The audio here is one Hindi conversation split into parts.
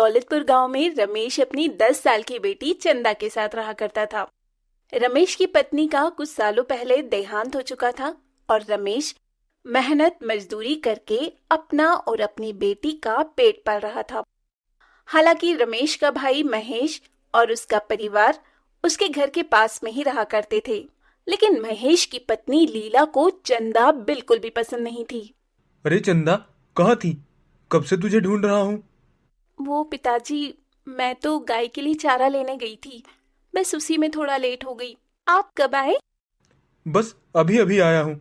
दौलतपुर गांव में रमेश अपनी 10 साल की बेटी चंदा के साथ रहा करता था। रमेश की पत्नी का कुछ सालों पहले देहांत हो चुका था और रमेश मेहनत मजदूरी करके अपना और अपनी बेटी का पेट पाल रहा था। हालांकि रमेश का भाई महेश और उसका परिवार उसके घर के पास में ही रहा करते थे, लेकिन महेश की पत्नी लीला को चंदा बिल्कुल भी पसंद नहीं थी। अरे चंदा, कहाँ थी? कब से तुझे ढूंढ रहा हूँ। वो पिताजी, मैं तो गाय के लिए चारा लेने गई थी, बस उसी में थोड़ा लेट हो गई। आप कब आए? बस अभी अभी आया हूँ।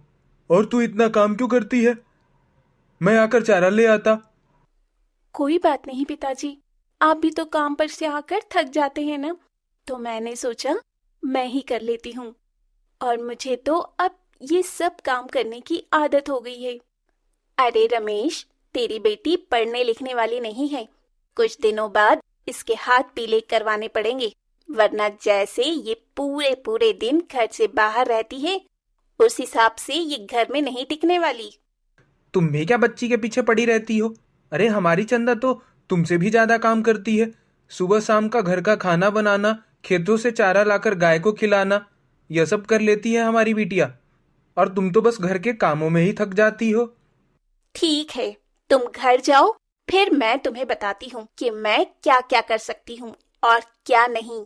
और तू इतना काम क्यों करती है? मैं आकर चारा ले आता। कोई बात नहीं पिताजी, आप भी तो काम पर से आकर थक जाते हैं ना, तो मैंने सोचा मैं ही कर लेती हूँ। और मुझे तो अब ये सब काम करने की आदत हो गई है। अरे रमेश, तेरी बेटी पढ़ने लिखने वाली नहीं है। कुछ दिनों बाद इसके हाथ पीले करवाने पड़ेंगे, वरना जैसे ये पूरे पूरे दिन घर से बाहर रहती है, उस हिसाब से ये घर में नहीं टिकने वाली। तुम भी क्या बच्ची के पीछे पड़ी रहती हो? अरे हमारी चंदा तो तुमसे भी ज्यादा काम करती है। सुबह शाम का घर का खाना बनाना, खेतों से चारा लाकर गाय को खिलाना, यह सब कर लेती है हमारी बिटिया। और तुम तो बस घर के कामों में ही थक जाती हो। ठीक है, तुम घर जाओ, फिर मैं तुम्हें बताती हूँ कि मैं क्या क्या कर सकती हूँ और क्या नहीं।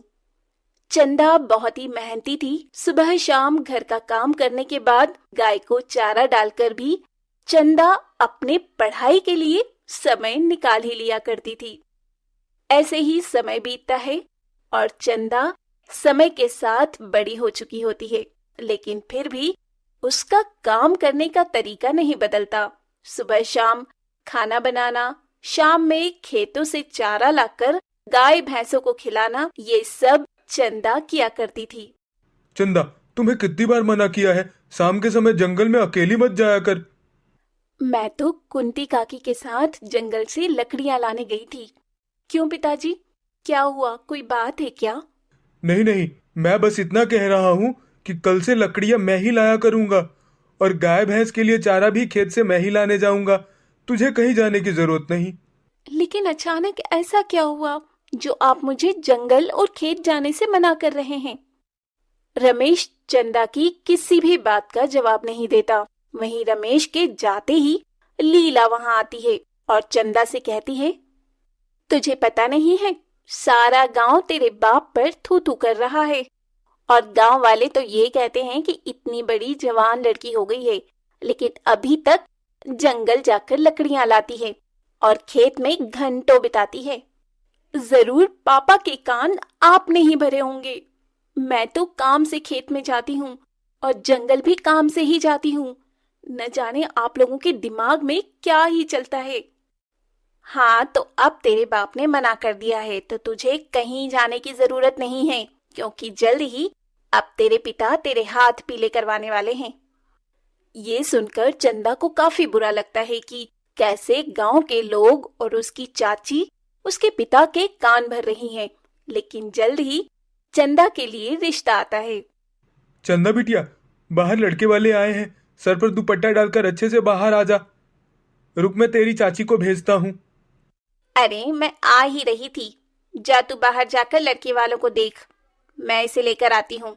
चंदा बहुत ही मेहनती थी। सुबह शाम घर का काम करने के बाद गाय को चारा डालकर भी चंदा अपने पढ़ाई के लिए समय निकाल ही लिया करती थी। ऐसे ही समय बीतता है और चंदा समय के साथ बड़ी हो चुकी होती है, लेकिन फिर भी उसका काम करने का तरीका नहीं बदलता। सुबह शाम खाना बनाना, शाम में खेतों से चारा लाकर गाय भैंसों को खिलाना, ये सब चंदा किया करती थी। चंदा, तुम्हें कितनी बार मना किया है, शाम के समय जंगल में अकेली मत जाया कर। मैं तो कुंती काकी के साथ जंगल से लकड़ियां लाने गई थी। क्यों पिताजी, क्या हुआ, कोई बात है क्या? नहीं नहीं, मैं बस इतना कह रहा हूँ कि कल से लकड़ियां मैं ही लाया करूंगा। और गाय भैंस के लिए चारा भी खेत से मैं ही लाने जाऊंगा। तुझे कहीं जाने की जरूरत नहीं। लेकिन अचानक ऐसा क्या हुआ जो आप मुझे जंगल और खेत जाने से मना कर रहे हैं? रमेश चंदा की किसी भी बात का जवाब नहीं देता। वहीं रमेश के जाते ही लीला वहां आती है और चंदा से कहती है, तुझे पता नहीं है, सारा गांव तेरे बाप पर थू थू कर रहा है। और गांव वाले तो ये कहते हैं कि इतनी बड़ी जवान लड़की हो गई है, लेकिन अभी तक जंगल जाकर लकड़ियां लाती है और खेत में घंटों बिताती है। जरूर पापा के कान आपने ही भरे होंगे। मैं तो काम से खेत में जाती हूँ और जंगल भी काम से ही जाती हूँ। न जाने आप लोगों के दिमाग में क्या ही चलता है। हाँ, तो अब तेरे बाप ने मना कर दिया है तो तुझे कहीं जाने की जरूरत नहीं है, क्योंकि जल्द ही अब तेरे पिता तेरे हाथ पीले करवाने वाले हैं। ये सुनकर चंदा को काफी बुरा लगता है कि कैसे गांव के लोग और उसकी चाची उसके पिता के कान भर रही हैं, लेकिन जल्द ही चंदा के लिए रिश्ता आता है। चंदा बिटिया, बाहर लड़के वाले आए हैं। सर पर दुपट्टा डालकर अच्छे से बाहर आ जा। रुक, मैं तेरी चाची को भेजता हूँ। अरे मैं आ ही रही थी, जा तू बाहर जाकर लड़के वालों को देख, मैं इसे लेकर आती हूँ।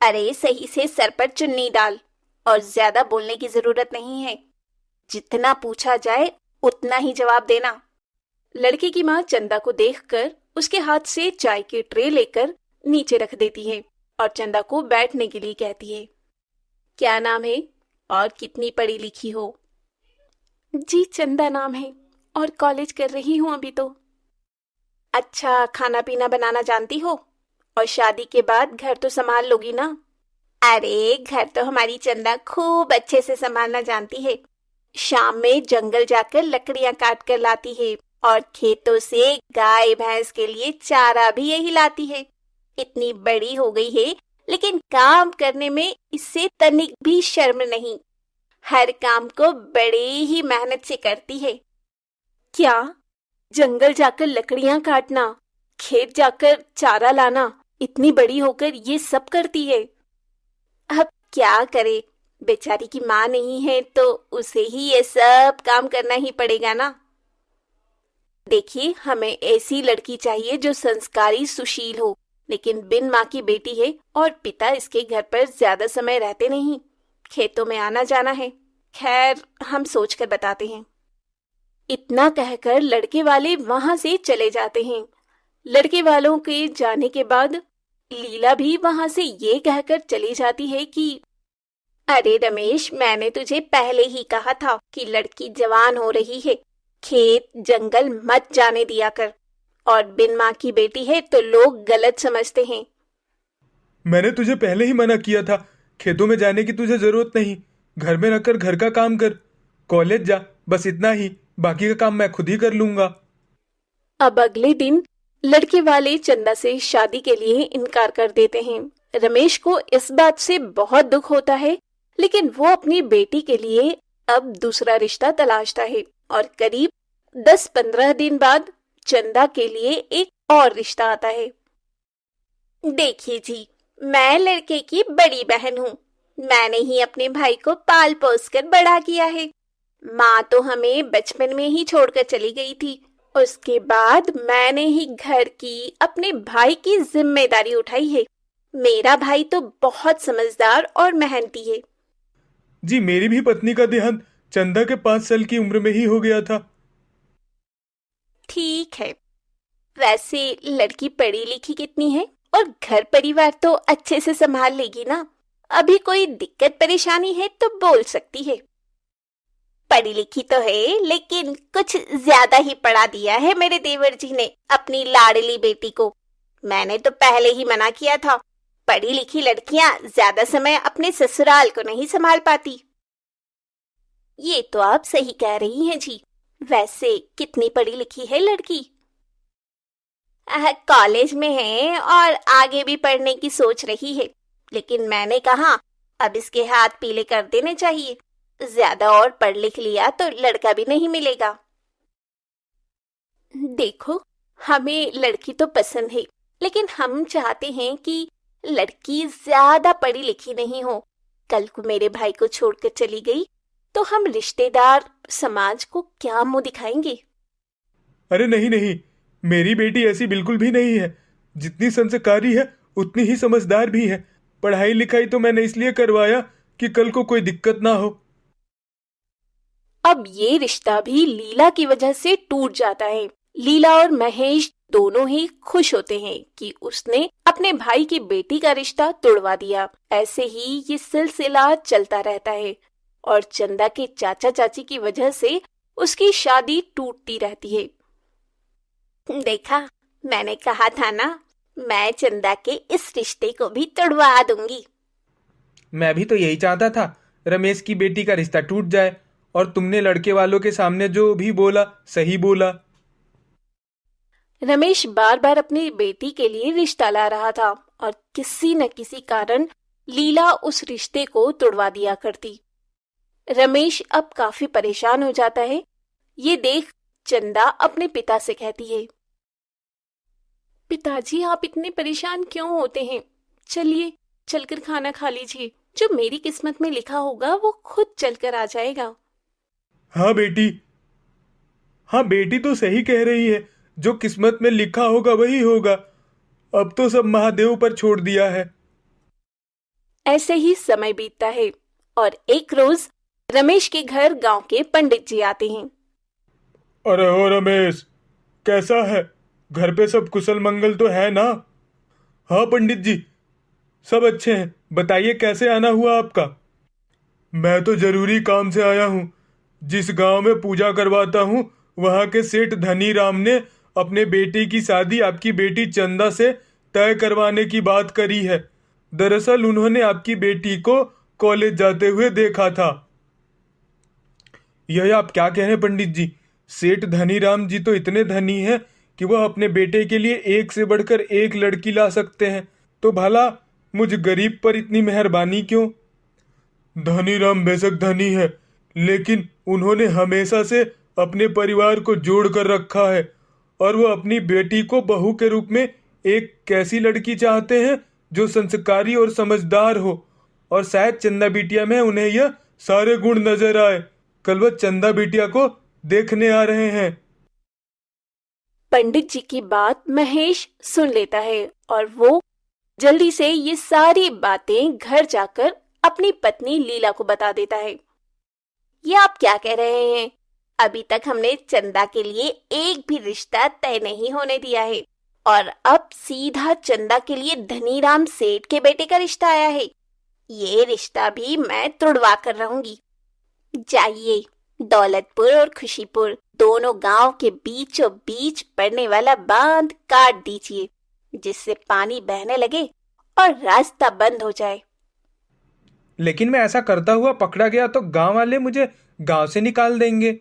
अरे सही से सर पर चुन्नी डाल और ज्यादा बोलने की जरूरत नहीं है। जितना पूछा जाए उतना ही जवाब देना। लड़के की माँ चंदा को देखकर उसके हाथ से चाय की ट्रे लेकर नीचे रख देती है और चंदा को बैठने के लिए कहती है। क्या नाम है और कितनी पढ़ी लिखी हो? जी चंदा नाम है और कॉलेज कर रही हूँ अभी तो। अच्छा, खाना पीना बनाना जानती हो? और शादी के बाद घर तो संभाल लोगी ना? अरे घर तो हमारी चंदा खूब अच्छे से संभालना जानती है। शाम में जंगल जाकर लकड़ियां काट कर लाती है और खेतों से गाय भैंस के लिए चारा भी यही लाती है। इतनी बड़ी हो गई है, लेकिन काम करने में इससे तनिक भी शर्म नहीं। हर काम को बड़ी ही मेहनत से करती है। क्या? जंगल जाकर लकड़ियां काटना, खेत जाकर चारा लाना, इतनी बड़ी होकर ये सब करती है? अब क्या करे, बेचारी की माँ नहीं है तो उसे ही ये सब काम करना ही पड़ेगा ना। देखिए, हमें ऐसी लड़की चाहिए जो संस्कारी सुशील हो, लेकिन बिन माँ की बेटी है और पिता इसके घर पर ज्यादा समय रहते नहीं, खेतों में आना जाना है। खैर, हम सोच कर बताते हैं। इतना कहकर लड़के वाले वहां से चले जाते हैं। लड़के वालों के जाने के बाद लीला भी वहां से ये कहकर चली जाती है कि अरे रमेश, मैंने तुझे पहले ही कहा था कि लड़की जवान हो रही है, खेत जंगल मत जाने दिया कर, और बिन माँ की बेटी है तो लोग गलत समझते हैं। मैंने तुझे पहले ही मना किया था, खेतों में जाने की तुझे जरूरत नहीं। घर में रहकर घर का काम कर, कॉलेज जा, बस इतना ही। बाकी का काम मैं खुद ही कर लूंगा। अब अगले दिन लड़के वाले चंदा से शादी के लिए इनकार कर देते हैं। रमेश को इस बात से बहुत दुख होता है, लेकिन वो अपनी बेटी के लिए अब दूसरा रिश्ता तलाशता है और करीब 10-15 दिन बाद चंदा के लिए एक और रिश्ता आता है। देखिए जी, मैं लड़के की बड़ी बहन हूँ। मैंने ही अपने भाई को पाल पोस कर बड़ा किया है। माँ तो हमें बचपन में ही छोड़कर चली गई थी। उसके बाद मैंने ही घर की अपने भाई की जिम्मेदारी उठाई है। मेरा भाई तो बहुत समझदार और मेहनती है। जी, मेरी भी पत्नी का देहांत चंदा के 5 साल की उम्र में ही हो गया था। ठीक है, वैसे लड़की पढ़ी लिखी कितनी है और घर परिवार तो अच्छे से संभाल लेगी ना? अभी कोई दिक्कत परेशानी है तो बोल सकती है। पढ़ी लिखी तो है, लेकिन कुछ ज्यादा ही पढ़ा दिया है मेरे देवर जी ने अपनी लाडली बेटी को। मैंने तो पहले ही मना किया था, पढ़ी लिखी लड़कियां ज्यादा समय अपने ससुराल को नहीं संभाल पाती। ये तो आप सही कह रही हैं जी। वैसे कितनी पढ़ी लिखी है लड़की? कॉलेज में है और आगे भी पढ़ने की सोच रही है, लेकिन मैंने कहा अब इसके हाथ पीले कर देने चाहिए। ज्यादा और पढ़ लिख लिया तो लड़का भी नहीं मिलेगा। देखो, हमें लड़की तो पसंद है, लेकिन हम चाहते हैं कि लड़की ज्यादा पढ़ी लिखी नहीं हो। कल को मेरे भाई को छोड़कर चली गई तो हम रिश्तेदार समाज को क्या मुंह दिखाएंगे? अरे नहीं नहीं, मेरी बेटी ऐसी बिल्कुल भी नहीं है। जितनी संस्कारी है उतनी ही समझदार भी है। पढ़ाई लिखाई तो मैंने इसलिए करवाया कि कल को कोई दिक्कत ना हो। अब ये रिश्ता भी लीला की वजह से टूट जाता है। लीला और महेश दोनों ही खुश होते हैं कि उसने अपने भाई की बेटी का रिश्ता तोड़वा दिया। ऐसे ही ये सिलसिला चलता रहता है और चंदा के चाचा चाची की वजह से उसकी शादी टूटती रहती है। देखा, मैंने कहा था ना, मैं चंदा के इस रिश्ते को भी तोड़वा दूंगी। मैं भी तो यही चाहता था, रमेश की बेटी का रिश्ता टूट जाए। और तुमने लड़के वालों के सामने जो भी बोला सही बोला। रमेश बार बार अपनी बेटी के लिए रिश्ता ला रहा था और किसी न किसी कारण लीला उस रिश्ते को तोड़वा दिया करती। रमेश अब काफी परेशान हो जाता है। ये देख चंदा अपने पिता से कहती है, पिताजी, आप इतने परेशान क्यों होते हैं? चलिए, चलकर खाना खा लीजिए। जो मेरी किस्मत में लिखा होगा वो खुद चलकर आ जाएगा। हाँ बेटी, हाँ बेटी तो सही कह रही है। जो किस्मत में लिखा होगा वही होगा। अब तो सब महादेव पर छोड़ दिया है। ऐसे ही समय बीतता है और एक रोज रमेश के घर गांव के पंडित जी आते हैं। अरे ओ रमेश, कैसा है? घर पे सब कुशल मंगल तो है ना? हाँ पंडित जी, सब अच्छे हैं। बताइए कैसे आना हुआ आपका? मैं तो जरूरी काम से आया हूँ। जिस गांव में पूजा करवाता हूँ वहां के सेठ धनी राम ने अपने बेटे की शादी आपकी बेटी चंदा से तय करवाने की बात करी है। दरअसल उन्होंने आपकी बेटी को कॉलेज जाते हुए देखा था। यह आप क्या कह रहे हैं पंडित जी? सेठ धनी राम जी तो इतने धनी हैं कि वह अपने बेटे के लिए एक से बढ़कर एक लड़की ला सकते हैं। तो भला मुझ गरीब पर इतनी मेहरबानी क्यों? धनी राम बेशक धनी है, लेकिन उन्होंने हमेशा से अपने परिवार को जोड़ कर रखा है और वो अपनी बेटी को बहू के रूप में एक कैसी लड़की चाहते हैं जो संस्कारी और समझदार हो। और शायद चंदा बिटिया में उन्हें यह सारे गुण नजर आए। कल वह चंदा बिटिया को देखने आ रहे हैं। पंडित जी की बात महेश सुन लेता है और वो जल्दी से ये सारी बातें घर जाकर अपनी पत्नी लीला को बता देता है। ये आप क्या कह रहे हैं? अभी तक हमने चंदा के लिए एक भी रिश्ता तय नहीं होने दिया है और अब सीधा चंदा के लिए धनीराम सेठ के बेटे का रिश्ता आया है। ये रिश्ता भी मैं तुड़वा कर रहूंगी। जाइए, दौलतपुर और खुशीपुर दोनों गांव के बीचों बीच पड़ने वाला बांध काट दीजिए, जिससे पानी बहने लगे और रास्ता बंद हो जाए। लेकिन मैं ऐसा करता हुआ पकड़ा गया तो गांव वाले मुझे गांव से निकाल देंगे।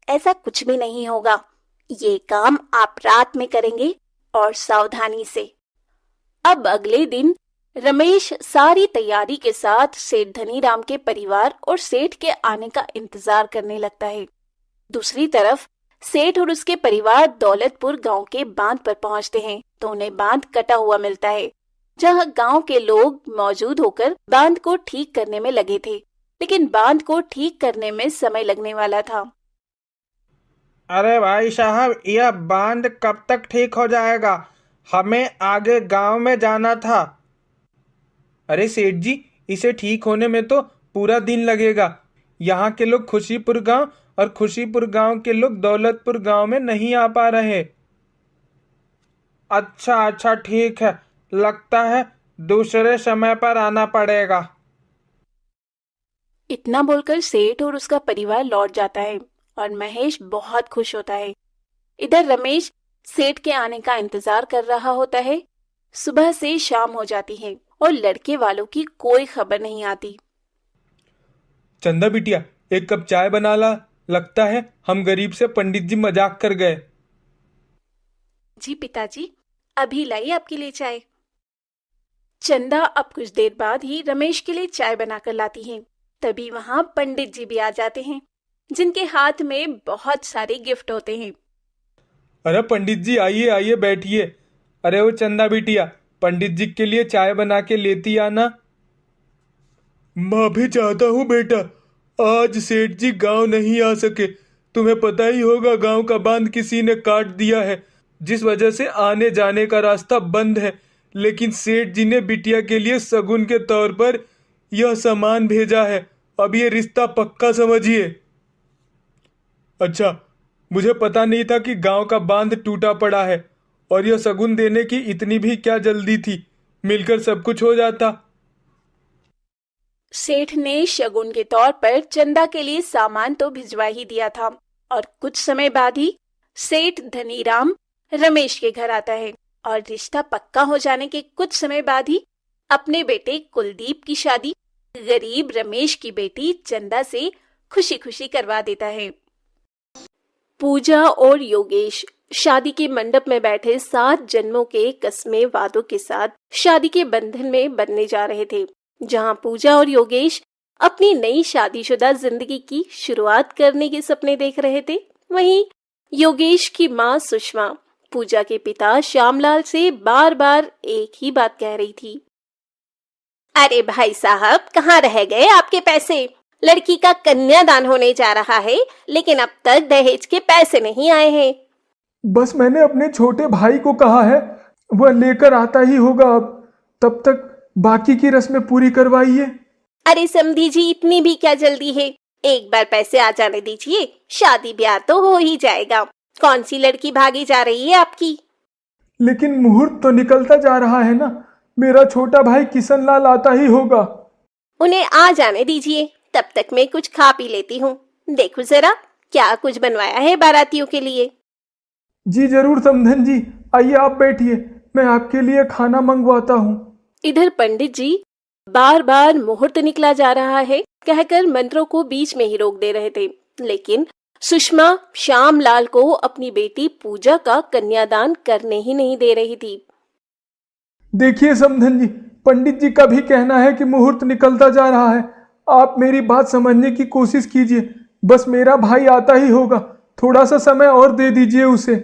ऐसा कुछ भी नहीं होगा। ये काम आप रात में करेंगे और सावधानी से। अब अगले दिन रमेश सारी तैयारी के साथ सेठ धनीराम के परिवार और सेठ के आने का इंतजार करने लगता है। दूसरी तरफ सेठ और उसके परिवार दौलतपुर गांव के बांध पर पहुंचते हैं तो उन्हें बांध कटा हुआ मिलता है, जहां गांव के लोग मौजूद होकर बांध को ठीक करने में लगे थे, लेकिन बांध को ठीक करने में समय लगने वाला था। अरे भाई साहब, यह बांध कब तक ठीक हो जाएगा? हमें आगे गांव में जाना था। अरे सेठ जी, इसे ठीक होने में तो पूरा दिन लगेगा। यहाँ के लोग खुशीपुर गांव और खुशीपुर गांव के लोग दौलतपुर गांव में नहीं आ पा रहे। अच्छा अच्छा, ठीक है, लगता है दूसरे समय पर आना पड़ेगा। इतना बोलकर सेठ और उसका परिवार लौट जाता है और महेश बहुत खुश होता है। इधर रमेश सेठ के आने का इंतजार कर रहा होता है। सुबह से शाम हो जाती है और लड़के वालों की कोई खबर नहीं आती। चंदा बिटिया, एक कप चाय बना ला। लगता है हम गरीब से पंडित जी मजाक कर गए। जी पिताजी, अभी लाइए आपके लिए चाय। चंदा अब कुछ देर बाद ही रमेश के लिए चाय बनाकर लाती है। तभी वहां पंडित जी भी आ जाते हैं, जिनके हाथ में बहुत सारे गिफ्ट होते हैं। अरे पंडित जी, आइए आइए, बैठिए। अरे वो चंदा बिटिया, पंडित जी के लिए चाय बना के लेती आना। माफी चाहता हूँ बेटा, आज सेठ जी गांव नहीं आ सके। तुम्हें पता ही होगा, गांव का बांध किसी ने काट दिया है, जिस वजह से आने जाने का रास्ता बंद है। लेकिन सेठ जी ने बिटिया के लिए शगुन के तौर पर यह सामान भेजा है। अब ये रिश्ता पक्का समझिए। अच्छा, मुझे पता नहीं था कि गांव का बांध टूटा पड़ा है, और यह शगुन देने की इतनी भी क्या जल्दी थी। मिलकर सब कुछ हो जाता। सेठ ने शगुन के तौर पर चंदा के लिए सामान तो भिजवा ही दिया था और कुछ समय बाद ही सेठ धनीराम रमेश के घर आता है और रिश्ता पक्का हो जाने के कुछ समय बाद ही अपने बेटे कुलदीप की शादी गरीब रमेश की बेटी चंदा से खुशी खुशी करवा देता है। पूजा और योगेश शादी के मंडप में बैठे 7 जन्मों के कस्में वादों के साथ शादी के बंधन में बंधने जा रहे थे। जहां पूजा और योगेश अपनी नई शादीशुदा जिंदगी की शुरुआत करने के सपने देख रहे थे, वहीं योगेश की मां सुषमा पूजा के पिता श्यामलाल से बार बार एक ही बात कह रही थी। अरे भाई साहब, कहाँ रह गए आपके पैसे? लड़की का कन्यादान होने जा रहा है, लेकिन अब तक दहेज के पैसे नहीं आए हैं। बस मैंने अपने छोटे भाई को कहा है, वह लेकर आता ही होगा। अब तब तक बाकी की रस्में पूरी करवाइए। अरे समधी जी, इतनी भी क्या जल्दी है? एक बार पैसे आ जाने दीजिए, शादी ब्याह तो हो ही जाएगा। कौन सी लड़की भागी जा रही है आपकी? लेकिन मुहूर्त तो निकलता जा रहा है ना। मेरा छोटा भाई किशन लाल आता ही होगा। उन्हें आ जाने दीजिए, तब तक मैं कुछ खा पी लेती हूँ। देखो जरा क्या कुछ बनवाया है बारातियों के लिए। जी जरूर समधन जी, आइए आप बैठिए, मैं आपके लिए खाना मंगवाता हूँ। इधर पंडित जी बार बार मुहूर्त निकला जा रहा है कहकर मंत्रों को बीच में ही रोक दे रहे थे, लेकिन सुषमा श्यामलाल को अपनी बेटी पूजा का कन्यादान करने ही नहीं दे रही थी। देखिए समधन जी, पंडित जी का भी कहना है कि मुहूर्त निकलता जा रहा है। आप मेरी बात समझने की कोशिश कीजिए। बस मेरा भाई आता ही होगा, थोड़ा सा समय और दे दीजिए उसे।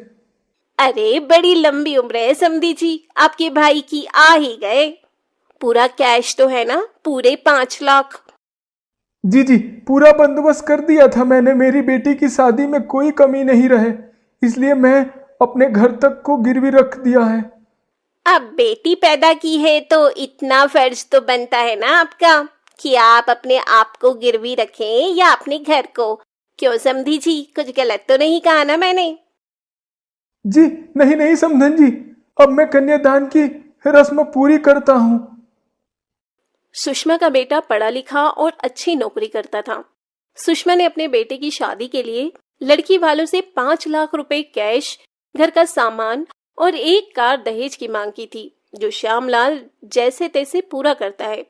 अरे बड़ी लंबी उम्र है समधी जी, आपके भाई की आ ही गए। पूरा कैश तो है ना, पूरे 5 लाख। जी जी, पूरा बंदोबस्त कर दिया था मैंने। मेरी बेटी की शादी में कोई कमी नहीं रहे। इसलिए मैं अपने घर तक को गिरवी रख दिया है। अब बेटी पैदा की है तो इतना फर्ज तो बनता है ना आपका कि आप अपने आप को गिरवी रखें या अपने घर को। क्यों समधी जी, कुछ गलत तो नहीं कहा ना मैंने? जी नहीं नहीं समधन जी, अब मैं कन्यादान की रस्म पूरी करता हूँ। सुषमा का बेटा पढ़ा लिखा और अच्छी नौकरी करता था। सुषमा ने अपने बेटे की शादी के लिए लड़की वालों से 5 लाख रुपए कैश, घर का सामान और एक कार दहेज की मांग की थी, जो श्यामलाल जैसे तैसे पूरा करता है।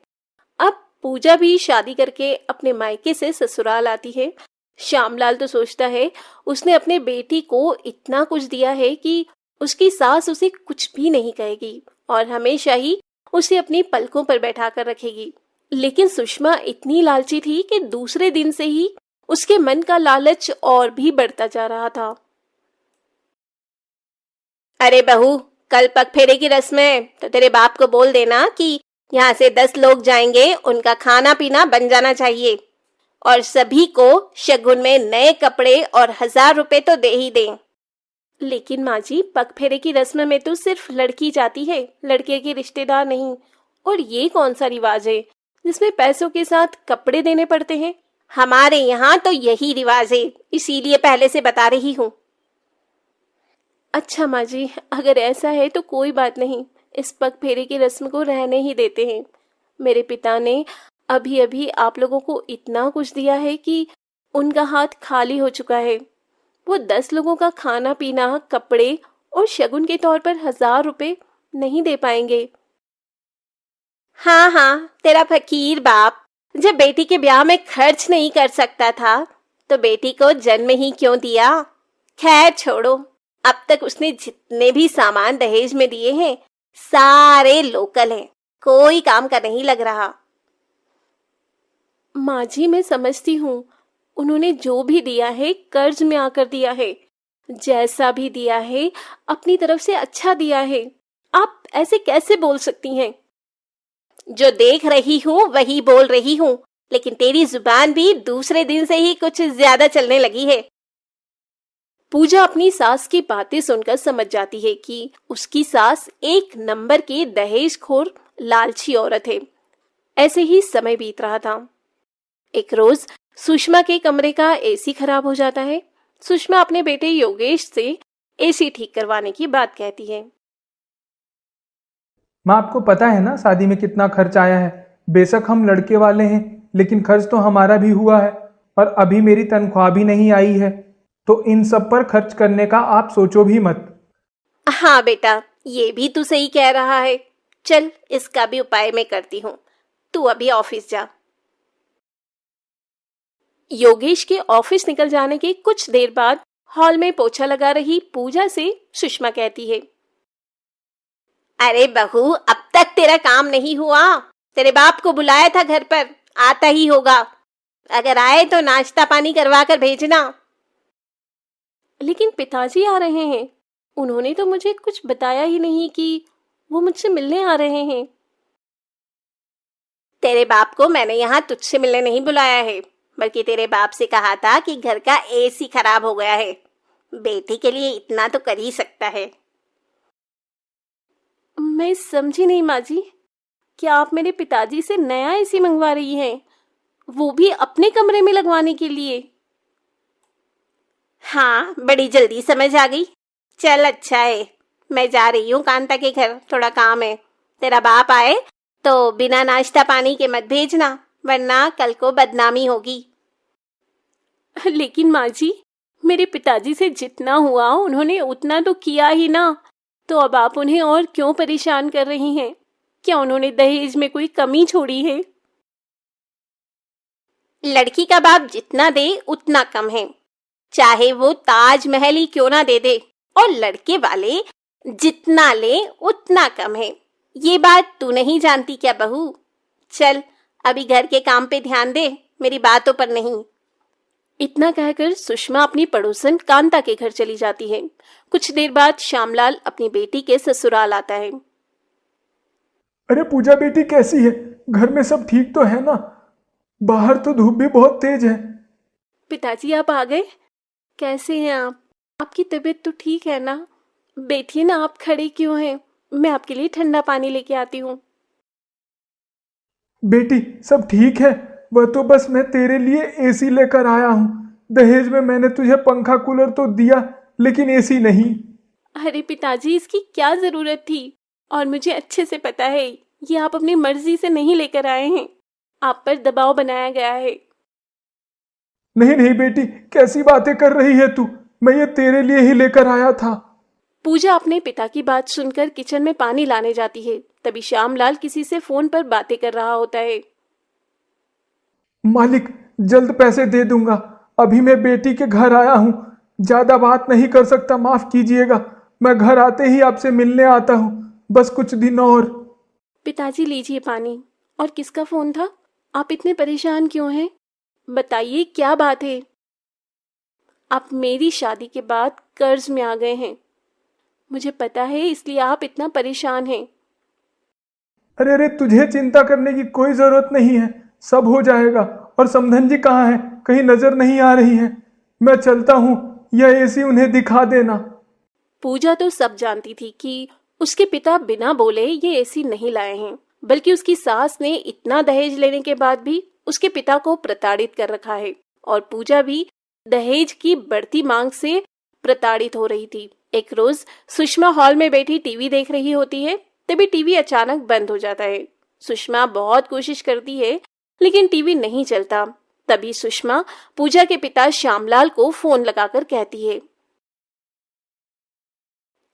अब पूजा भी शादी करके अपने मायके से ससुराल आती है। श्यामलाल तो सोचता है उसने अपने बेटी को इतना कुछ दिया है कि उसकी सास उसे कुछ भी नहीं कहेगी और हमेशा ही उसे अपनी पलकों पर बैठा कर रखेगी। लेकिन सुषमा इतनी लालची थी कि दूसरे दिन से ही उसके मन का लालच और भी बढ़ता जा रहा था। अरे बहू, कल पग फेरे की रस्म है तो तेरे बाप को बोल देना कि यहाँ से 10 लोग जाएंगे, उनका खाना पीना बन जाना चाहिए और सभी को शगुन में नए कपड़े और 1000 रुपए तो दे ही दें। लेकिन माँ जी, पग फेरे की रस्म में तो सिर्फ लड़की जाती है, लड़के के रिश्तेदार नहीं। और ये कौन सा रिवाज है जिसमें पैसों के साथ कपड़े देने पड़ते हैं? हमारे यहाँ तो यही रिवाज है, इसीलिए पहले से बता रही हूँ। अच्छा माँ जी, अगर ऐसा है तो कोई बात नहीं, इस पग फेरे की रस्म को रहने ही देते हैं। मेरे पिता ने अभी अभी आप लोगों को इतना कुछ दिया है कि उनका हाथ खाली हो चुका है। वो 10 लोगों का खाना पीना, कपड़े और शगुन के तौर पर 1000 रुपए नहीं दे पाएंगे। हाँ हाँ, तेरा फकीर बाप जब बेटी के ब्याह में खर्च नहीं कर सकता था तो बेटी को जन्म ही क्यों दिया। खैर छोड़ो, अब तक उसने जितने भी सामान दहेज में दिए हैं सारे लोकल हैं, कोई काम का नहीं लग रहा। माँ जी, मैं समझती हूँ, उन्होंने जो भी दिया है कर्ज में आकर दिया है। जैसा भी दिया है अपनी तरफ से अच्छा दिया है। आप ऐसे कैसे बोल सकती हैं? जो देख रही हूँ वही बोल रही हूँ, लेकिन तेरी जुबान भी दूसरे दिन से ही कुछ ज्यादा चलने लगी है। पूजा अपनी सास की बातें सुनकर समझ जाती है कि उसकी सास एक नंबर की दहेजखोर लालची औरत है। ऐसे ही समय बीत रहा था। एक रोज सुषमा के कमरे का एसी खराब हो जाता है। सुषमा अपने बेटे योगेश से एसी ठीक करवाने की बात कहती है। माँ, आपको पता है ना शादी में कितना खर्च आया है। बेशक हम लड़के वाले हैं, लेकिन खर्च तो हमारा भी हुआ है और अभी मेरी तनख्वाह भी नहीं आई है, तो इन सब पर खर्च करने का आप सोचो भी मत। हाँ बेटा, ये भी तू सही कह रहा है। चल, इसका भी उपाय मैं करती हूँ, तू अभी ऑफिस जा। योगेश के ऑफिस निकल जाने के कुछ देर बाद हॉल में पोछा लगा रही पूजा से सुषमा कहती है, अरे बहू, अब तक तेरा काम नहीं हुआ। तेरे बाप को बुलाया था घर पर, आता ही होगा। अगर आए तो नाश्ता पानी करवा कर भेजना। लेकिन पिताजी आ रहे हैं, उन्होंने तो मुझे कुछ बताया ही नहीं कि वो मुझसे मिलने आ रहे हैं। तेरे बाप को मैंने यहाँ तुझसे मिलने नहीं बुलाया है, बल्कि तेरे बाप से कहा था कि घर का एसी खराब हो गया है। बेटी के लिए इतना तो कर ही सकता है। मैं समझी नहीं माँ जी, क्या आप मेरे पिताजी से नया एसी मंगवा रही हैं, वो भी अपने कमरे में लगवाने के लिए? हाँ, बड़ी जल्दी समझ आ गई। चल अच्छा है, मैं जा रही हूँ कांता के घर, थोड़ा काम है। तेरा बाप आए तो बिना नाश्ता पानी के मत भेजना, वरना कल को बदनामी होगी। लेकिन माँ जी, मेरे पिताजी से जितना हुआ उन्होंने उतना तो किया ही ना, तो अब आप उन्हें और क्यों परेशान कर रही हैं? क्या उन्होंने दहेज में कोई कमी छोड़ी है? लड़की का बाप जितना दे उतना कम है, चाहे वो ताजमहल ही क्यों ना दे दे, और लड़के वाले जितना ले उतना कम है। ये बात तू नहीं जानती क्या बहू? चल अभी घर के काम पे ध्यान दे, मेरी बातों पर नहीं। इतना कहकर सुषमा अपनी पड़ोसन कांता के घर चली जाती है। कुछ देर बाद श्यामलाल अपनी बेटी के ससुराल आता है। अरे पूजा बेटी कैसी है? घर में सब ठीक तो है ना? बाहर तो धूप भी बहुत तेज है। पिताजी आप आ गए? कैसे हैं आप? आपकी तबीयत तो ठीक है ना? बैठिए ना, आप खड़े क्यों हैं? मैं आपके लिए ठंडा पानी लेके आती हूँ। बेटी सब ठीक है। वह तो बस मैं तेरे लिए एसी लेकर आया हूँ। दहेज में मैंने तुझे पंखा कूलर तो दिया, लेकिन एसी नहीं। अरे पिताजी, इसकी क्या जरूरत थी? और मुझे अच्छे से पता है ये आप अपनी मर्जी से नहीं लेकर आए हैं, आप पर दबाव बनाया गया है। नहीं नहीं बेटी, कैसी बातें कर रही है तू? मैं ये तेरे लिए ही लेकर आया था। पूजा अपने पिता की बात सुनकर किचन में पानी लाने जाती है। तभी श्यामलाल किसी से फोन पर बातें कर रहा होता है। मालिक, जल्द पैसे दे दूंगा। अभी मैं बेटी के घर आया हूँ, ज्यादा बात नहीं कर सकता, माफ कीजिएगा। मैं घर आते ही आपसे मिलने आता हूँ, बस कुछ दिन और। पिताजी लीजिए पानी। और किसका फोन था? आप इतने परेशान क्यों हैं? बताइए क्या बात है? आप मेरी शादी के बाद कर्ज में आ गए हैं, मुझे पता है, इसलिए आप इतना परेशान हैं। अरे अरे, तुझे चिंता करने की कोई जरूरत नहीं है, सब हो जाएगा। और समधन जी कहाँ है? कहीं नजर नहीं आ रही है? मैं चलता हूँ, यह एसी उन्हें दिखा देना। पूजा तो सब जानती थी कि उसके पिता बिना बोले ये एसी नहीं लाए हैं, बल्कि उसकी सास ने इतना दहेज लेने के बाद भी उसके पिता को प्रताड़ित कर रखा है। और पूजा भी दहेज की बढ़ती मांग से प्रताड़ित हो रही थी। एक रोज सुषमा हॉल में बैठी टीवी देख रही होती है, तभी टीवी अचानक बंद हो जाता है। सुषमा बहुत कोशिश करती है, लेकिन टीवी नहीं चलता। तभी सुषमा पूजा के पिता श्यामलाल को फोन लगाकर कहती है,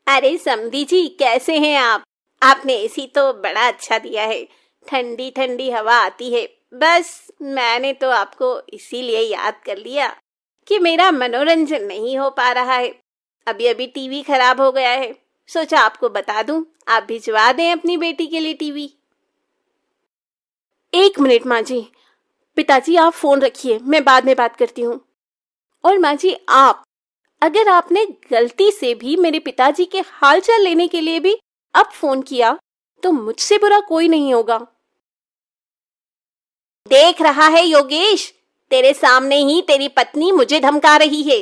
अरे समधी जी, कैसे हैं आप? आपने एसी तो बड़ा अच्छा दिया है, ठंडी ठंडी हवा आती है। बस मैंने तो आपको इसीलिए याद कर लिया कि मेरा मनोरंजन नहीं हो पा रहा है। अभी अभी टीवी खराब हो गया है, सोचा आपको बता दूं, आप भिजवा दें अपनी बेटी के लिए टीवी। 1 मिनट माँ जी। पिताजी आप फोन रखिए, मैं बाद में बात करती हूँ। और माँ जी, आप अगर आपने गलती से भी मेरे पिताजी के हालचाल लेने के लिए भी अब फोन किया तो मुझसे बुरा कोई नहीं होगा। देख रहा है योगेश, तेरे सामने ही तेरी पत्नी मुझे धमका रही है।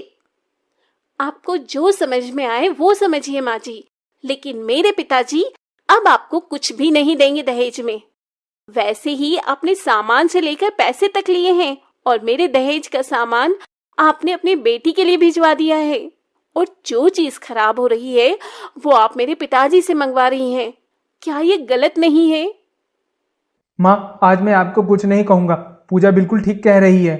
आपको जो समझ में आए वो समझिए माँ जी, लेकिन मेरे पिताजी अब आपको कुछ भी नहीं देंगे दहेज में। वैसे ही आपने सामान से लेकर पैसे तक लिए हैं, और मेरे दहेज का सामान आपने अपनी बेटी के लिए भिजवा दिया है। और जो चीज खराब हो रही है वो आप मेरे पिताजी से मंगवा रही हैं। क्या ये गलत नहीं है? माँ, आज मैं आपको कुछ नहीं कहूंगा। पूजा बिल्कुल ठीक कह रही है।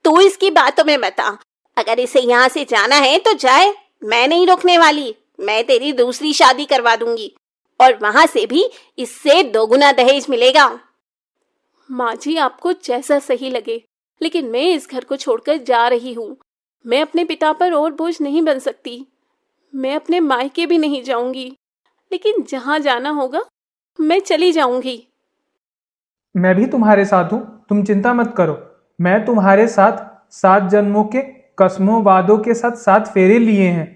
तू इसकी बातों में मत आ। अगर इसे यहाँ से जाना है तो जाए, मैं नहीं रोकने वाली। मैं तेरी दूसरी शादी करवा दूंगी और वहां से भी इससे 2 गुना दहेज मिलेगा। माँ जी, आपको जैसा सही लगे, लेकिन मैं इस घर को छोड़कर जा रही हूँ। मैं अपने पिता पर और बोझ नहीं बन सकती। मैं अपने मायके भी नहीं जाऊंगी, लेकिन जहाँ जाना होगा मैं चली जाऊंगी। मैं भी तुम्हारे साथ हूँ, तुम चिंता मत करो। मैं तुम्हारे साथ 7 जन्मों के कसमों वादों के साथ 7 फेरे लिए हैं।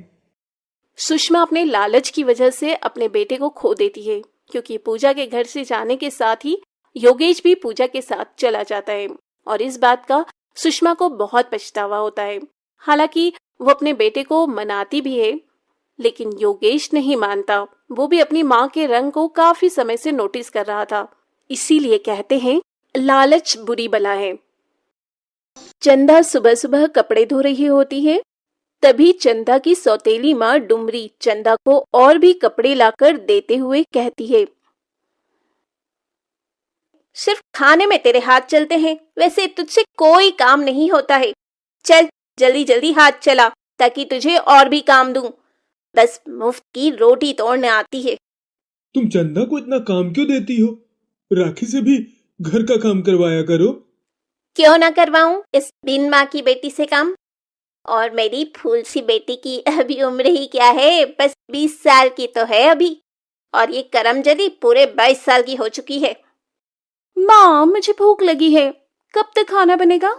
सुषमा अपने लालच की वजह से अपने बेटे को खो देती है, क्योंकि पूजा के घर से जाने के साथ ही योगेश भी पूजा के साथ चला जाता है। और इस बात का सुषमा को बहुत पछतावा होता है। हालांकि वो अपने बेटे को मनाती भी है, लेकिन योगेश नहीं मानता। वो भी अपनी माँ के रंग को काफी समय से नोटिस कर रहा था। इसीलिए कहते हैं, लालच बुरी बला है। चंदा सुबह सुबह कपड़े धो रही होती है। तभी चंदा की सौतेली माँ डुमरी चंदा को और भी कपड़े लाकर देते हुए कहती है, सिर्फ खाने में तेरे हाथ चलते हैं, वैसे तुझसे कोई काम नहीं होता है। चल जल्दी जल्दी हाथ चला ताकि तुझे और भी काम दूं। बस मुफ्त की रोटी तोड़ने आती है। तुम चंदा को इतना काम क्यों देती हो? राखी से भी घर का काम करवाया करो। क्यों ना करवाऊं इस बिन माँ की बेटी से काम? और मेरी फूल सी बेटी की अभी उम्र ही क्या है, बस 20 साल की तो है अभी। और ये करमजदी पूरे 22 साल की हो चुकी है। माँ, मुझे भूख लगी है, कब तक खाना बनेगा?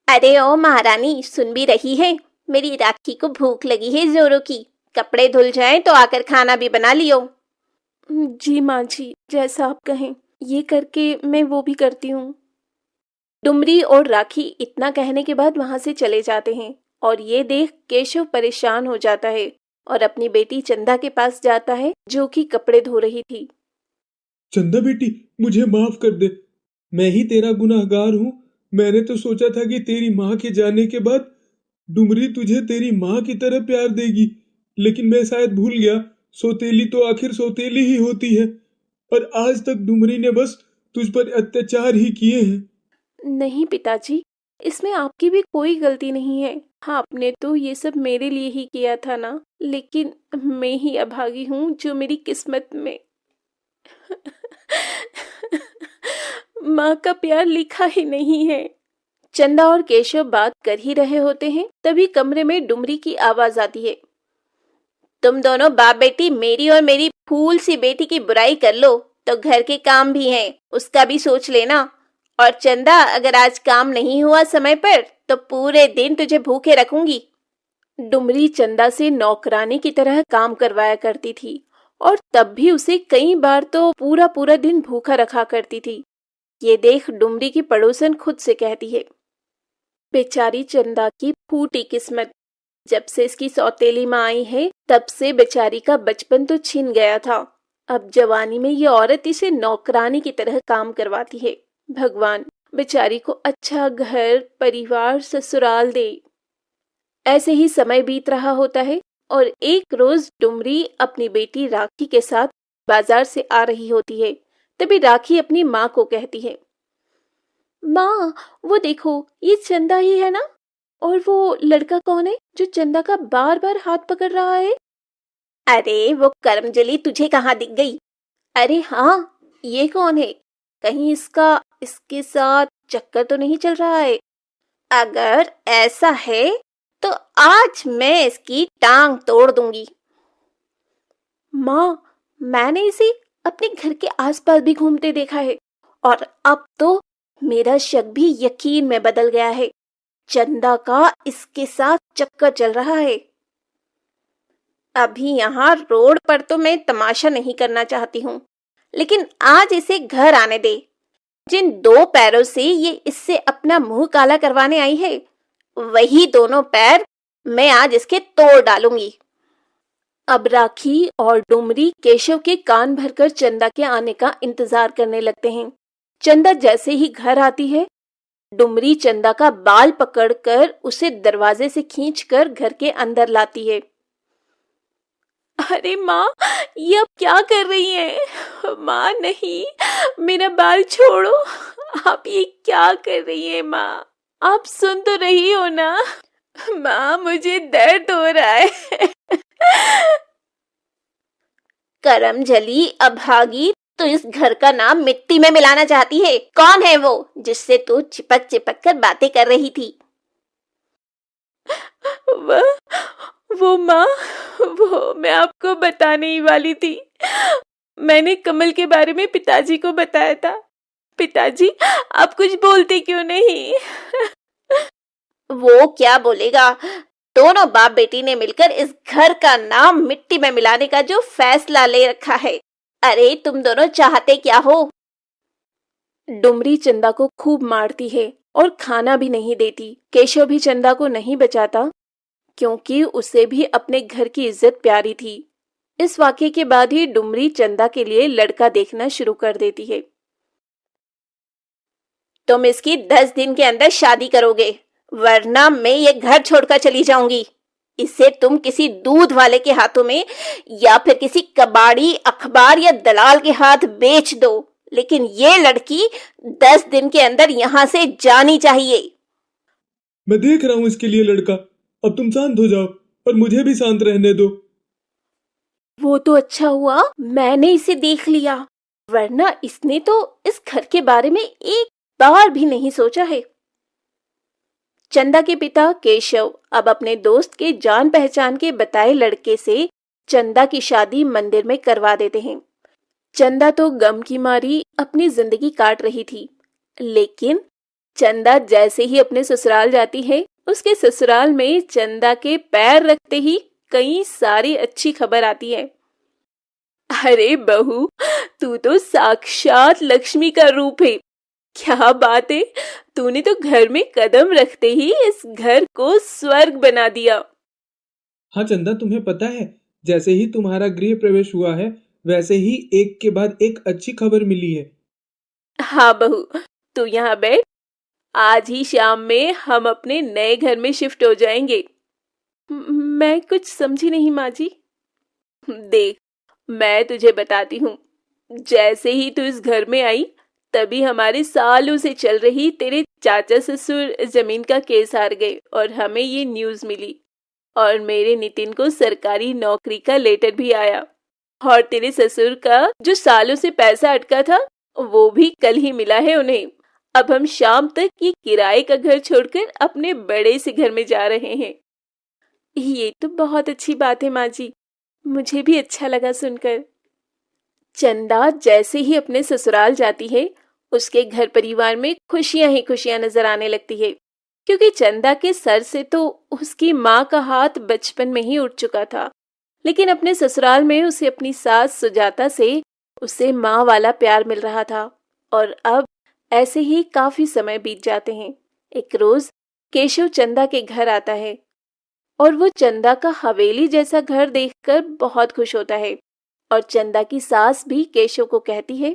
अरे ओ महारानी, सुन भी रही है? मेरी राखी को भूख लगी है जोरों की। कपड़े धुल जाएं तो आकर खाना भी बना लियो। जी माँ जी, जैसा आप कहें। ये करके मैं वो भी करती हूँ। डुमरी और राखी इतना कहने के बाद वहां से चले जाते हैं और ये देख केशव परेशान हो जाता है और अपनी बेटी चंदा के पास जाता है जो कि कपड़े धो रही थी। चंदा बेटी, मुझे माफ कर दे। मैं ही तेरा गुनहगार हूँ। मैंने तो सोचा था कि तेरी माँ के जाने के बाद डुमरी तुझे तेरी माँ की तरह प्यार देगी, लेकिन मैं शायद भूल गया, सौतेली तो आखिर सौतेली ही होती है। और आज तक डुमरी ने बस तुझ पर अत्याचार ही किए हैं। नहीं पिताजी, इसमें आपकी भी कोई गलती नहीं है। हाँ, आपने तो ये सब मेरे लिए ही किया था ना, लेकिन मैं ही अभागी हूँ जो मेरी किस्मत में माँ का प्यार लिखा ही नहीं है। चंदा और केशव बात कर ही रहे होते हैं, तभी कमरे में डुमरी की आवाज आती है। तुम दोनों बाप बेटी मेरी और मेरी फूल सी बेटी की बुराई कर लो तो घर के काम भी हैं, उसका भी सोच लेना। और चंदा, अगर आज काम नहीं हुआ समय पर तो पूरे दिन तुझे भूखे रखूंगी। डुमरी चंदा से नौकरानी की तरह काम करवाया करती थी और तब भी उसे कई बार तो पूरा पूरा दिन भूखा रखा करती थी। ये देख डुमरी की पड़ोसन खुद से कहती है, बेचारी चंदा की फूटी किस्मत। जब से इसकी सौतेली माँ आई है तब से बेचारी का बचपन तो छिन गया था। अब जवानी में ये औरत इसे नौकरानी की तरह काम करवाती है। भगवान, बेचारी को अच्छा घर परिवार ससुराल दे। ऐसे ही समय बीत रहा होता है और एक रोज डुमरी अपनी बेटी राखी के साथ बाजार से आ रही होती है। तभी राखी अपनी माँ को कहती है, माँ, वो देखो, ये चंदा ही है ना? और वो लड़का कौन है जो चंदा का बार बार हाथ पकड़ रहा है? अरे वो करमजली तुझे कहाँ दिख गई? अरे हाँ, ये कौन है? कहीं इसका इसके साथ चक्कर तो नहीं चल रहा है? अगर ऐसा है तो आज मैं इसकी टांग तोड़ दूंगी। माँ, मैंने इसे अपने घर के आसपास भी घूमते देखा है और अब तो मेरा शक भी यकीन में बदल गया है। चंदा का इसके साथ चक्कर चल रहा है। अभी यहाँ रोड पर तो मैं तमाशा नहीं करना चाहती हूँ, लेकिन आज इसे घर आने दे। जिन दो पैरों से ये इससे अपना मुंह काला करवाने आई है, वही दोनों पैर मैं आज इसके तोड़ डालूंगी। अब राखी और डुमरी केशव के कान भरकर चंदा के आने का इंतजार करने लगते हैं। चंदा जैसे ही घर आती है, डुमरी चंदा का बाल पकड़कर उसे दरवाजे से खींचकर घर के अंदर लाती है। अरे माँ, ये अब क्या कर रही हैं? माँ नहीं, मेरा बाल छोड़ो। आप ये क्या कर रही हैं माँ? आप सुन तो रही हो ना? माँ, मुझे दर्द हो रहा है। करमजली अभागी, तो इस घर का नाम मिट्टी में मिलाना चाहती है। कौन है वो जिससे तू चिपक चिपक कर बातें कर रही थी? वो माँ, वो मैं आपको बताने ही वाली थी। मैंने कमल के बारे में पिताजी को बताया था। पिताजी, आप कुछ बोलते क्यों नहीं? वो क्या बोलेगा? दोनों बाप बेटी ने मिलकर इस घर का नाम मिट्टी में मिलाने का जो फैसला ले रखा है। अरे तुम दोनों चाहते क्या हो? डुमरी चंदा को खूब मारती है और खाना भी नहीं देती। केशव भी चंदा को नहीं बचाता क्योंकि उसे भी अपने घर की इज्जत प्यारी थी। इस वाकये के बाद ही डुमरी चंदा के लिए लड़का देखना शुरू कर देती है। तुम इसकी 10 दिन के अंदर शादी करोगे, वरना मैं ये घर छोड़कर चली जाऊंगी। इसे तुम किसी दूध वाले के हाथों में या फिर किसी कबाड़ी, अखबार या दलाल के हाथ बेच दो, लेकिन ये लड़की 10 दिन के अंदर यहाँ से जानी चाहिए। मैं देख रहा हूँ इसके लिए लड़का। अब तुम शांत हो जाओ और मुझे भी शांत रहने दो। वो तो अच्छा हुआ मैंने इसे देख लिया, वरना इसने तो इस घर के बारे में एक बार भी नहीं सोचा है। चंदा के पिता केशव अब अपने दोस्त के जान पहचान के बताए लड़के से चंदा की शादी मंदिर में करवा देते हैं। चंदा तो गम की मारी अपनी जिंदगी काट रही थी, लेकिन चंदा जैसे ही अपने ससुराल जाती है, उसके ससुराल में चंदा के पैर रखते ही कई सारी अच्छी खबर आती है। अरे बहू, तू तो साक्षात लक्ष्मी का रूप है। क्या बात है, तूने तो घर में कदम रखते ही इस घर को स्वर्ग बना दिया। हाँ चंदा, तुम्हें पता है, जैसे ही तुम्हारा गृह प्रवेश हुआ है वैसे ही एक के बाद एक अच्छी खबर मिली है। हाँ बहू, तू यहाँ बैठ। आज ही शाम में हम अपने नए घर में शिफ्ट हो जाएंगे। मैं कुछ समझी नहीं माँ जी। देख, मैं तुझे बताती हूँ। जैसे ही तू इस घर में आई, तभी हमारे सालों से चल रही तेरे चाचा ससुर जमीन का केस हार गए और हमें ये न्यूज़ मिली। और मेरे नितिन को सरकारी नौकरी का लेटर भी आया। और तेरे ससुर का जो सालों से पैसा अटका था, वो भी कल ही मिला है उन्हें। अब हम शाम तक ये किराए का घर छोड़कर अपने बड़े से घर में जा रहे हैं। ये तो बहुत अच्छी बात है माँ जी, मुझे भी अच्छा लगा सुनकर। चंदा जैसे ही अपने ससुराल जाती है, उसके घर परिवार में खुशियां ही खुशियां नजर आने लगती है, क्योंकि चंदा के सर से तो उसकी माँ का हाथ बचपन में ही उठ चुका था। लेकिन अपने ससुराल में उसे अपनी सास सुजाता से उसे माँ वाला प्यार मिल रहा था। और अब ऐसे ही काफी समय बीत जाते हैं। एक रोज केशव चंदा के घर आता है और वो चंदा का हवेली जैसा घर देखकर बहुत खुश होता है। और चंदा की सास भी केशव को कहती है,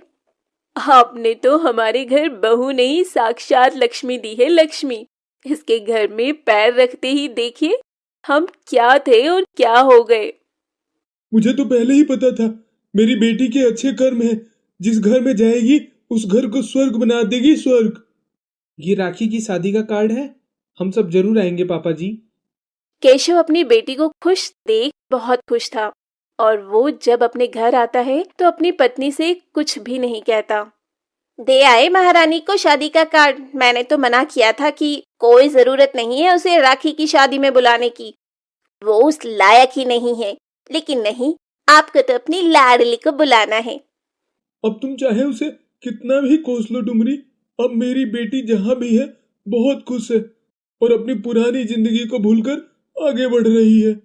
आपने तो हमारे घर बहू नहीं, साक्षात लक्ष्मी दी है, लक्ष्मी। इसके घर में पैर रखते ही देखिए हम क्या थे और क्या हो गए। मुझे तो पहले ही पता था, मेरी बेटी के अच्छे कर्म हैं। जिस घर में जाएगी उस घर को स्वर्ग बना देगी, स्वर्ग। ये राखी की शादी का कार्ड है, हम सब जरूर आएंगे पापा जी। केशव अपनी बेटी को खुश देख बहुत खुश था और वो जब अपने घर आता है तो अपनी पत्नी से कुछ भी नहीं कहता। दे आए महारानी को शादी का कार्ड। मैंने तो मना किया था कि कोई जरूरत नहीं है उसे राखी की शादी में बुलाने की, वो उस लायक ही नहीं है। लेकिन नहीं, आपको तो अपनी लाडली को बुलाना है। अब तुम चाहे उसे कितना भी कोस लो डुमरी, अब मेरी बेटी जहाँ भी है बहुत खुश है और अपनी पुरानी जिंदगी को भूलकर आगे बढ़ रही है।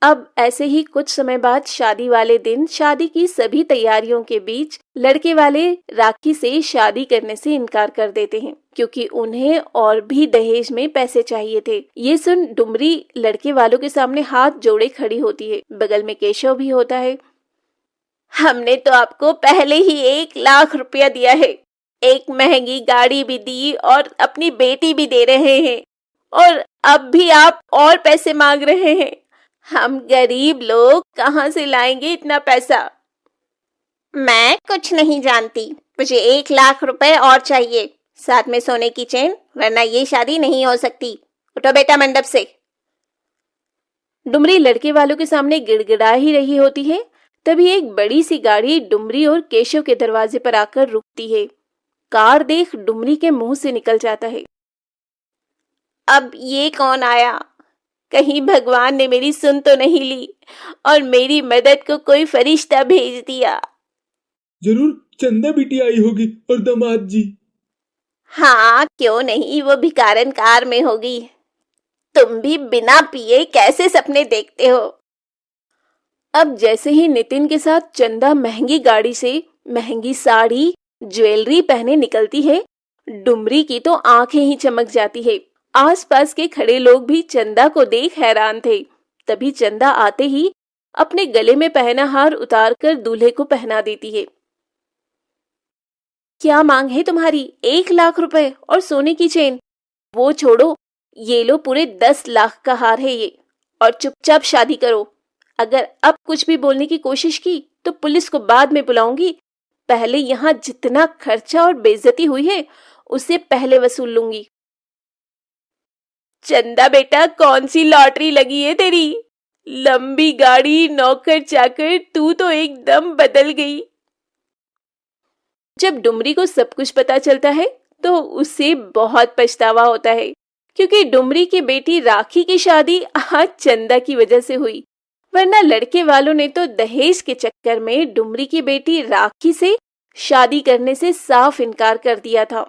अब ऐसे ही कुछ समय बाद शादी वाले दिन शादी की सभी तैयारियों के बीच लड़के वाले राखी से शादी करने से इनकार कर देते हैं, क्योंकि उन्हें और भी दहेज में पैसे चाहिए थे। ये सुन डुमरी लड़के वालों के सामने हाथ जोड़े खड़ी होती है। बगल में केशव भी होता है। हमने तो आपको पहले ही 1 लाख रुपया दिया है, एक महंगी गाड़ी भी दी और अपनी बेटी भी दे रहे हैं, और अब भी आप और पैसे मांग रहे हैं। हम गरीब लोग कहाँ से लाएंगे इतना पैसा? मैं कुछ नहीं जानती, मुझे 1 लाख रुपए और चाहिए, साथ में सोने की चेन, वरना ये शादी नहीं हो सकती। उठो बेटा मंडप से। डुमरी लड़के वालों के सामने गिड़गिड़ा ही रही होती है, तभी एक बड़ी सी गाड़ी डुमरी और केशव के दरवाजे पर आकर रुकती है। कार देख डुमरी के मुंह से निकल जाता है, अब ये कौन आया? कहीं भगवान ने मेरी सुन तो नहीं ली और मेरी मदद को कोई फरिश्ता भेज दिया। जरूर चंदा बेटी आई होगी और दामाद जी। हाँ, क्यों नहीं, वो भिकारन कार में होगी। तुम भी बिना पिए कैसे सपने देखते हो? अब जैसे ही नितिन के साथ चंदा महंगी गाड़ी से महंगी साड़ी ज्वेलरी पहने निकलती है, डुमरी की तो आंखें ही चमक जाती है। आसपास के खड़े लोग भी चंदा को देख हैरान थे। तभी चंदा आते ही अपने गले में पहना हार उतारकर दूल्हे को पहना देती है। क्या मांग है तुम्हारी? 1 लाख रुपए और सोने की चेन? वो छोड़ो, ये लो पूरे 10 लाख का हार है ये, और चुपचाप शादी करो। अगर अब कुछ भी बोलने की कोशिश की तो पुलिस को बाद में बुलाऊंगी। पहले यहाँ जितना खर्चा और बेइज्जती हुई है उसे पहले वसूल लूंगी। चंदा बेटा, कौन सी लॉटरी लगी है तेरी? लंबी गाड़ी, नौकर चाकर, तू तो एकदम बदल गई। जब डुमरी को सब कुछ पता चलता है तो उसे बहुत पछतावा होता है, क्योंकि डुमरी की बेटी राखी की शादी आज चंदा की वजह से हुई, वरना लड़के वालों ने तो दहेज के चक्कर में डुमरी की बेटी राखी से शादी करने से साफ इनकार कर दिया था।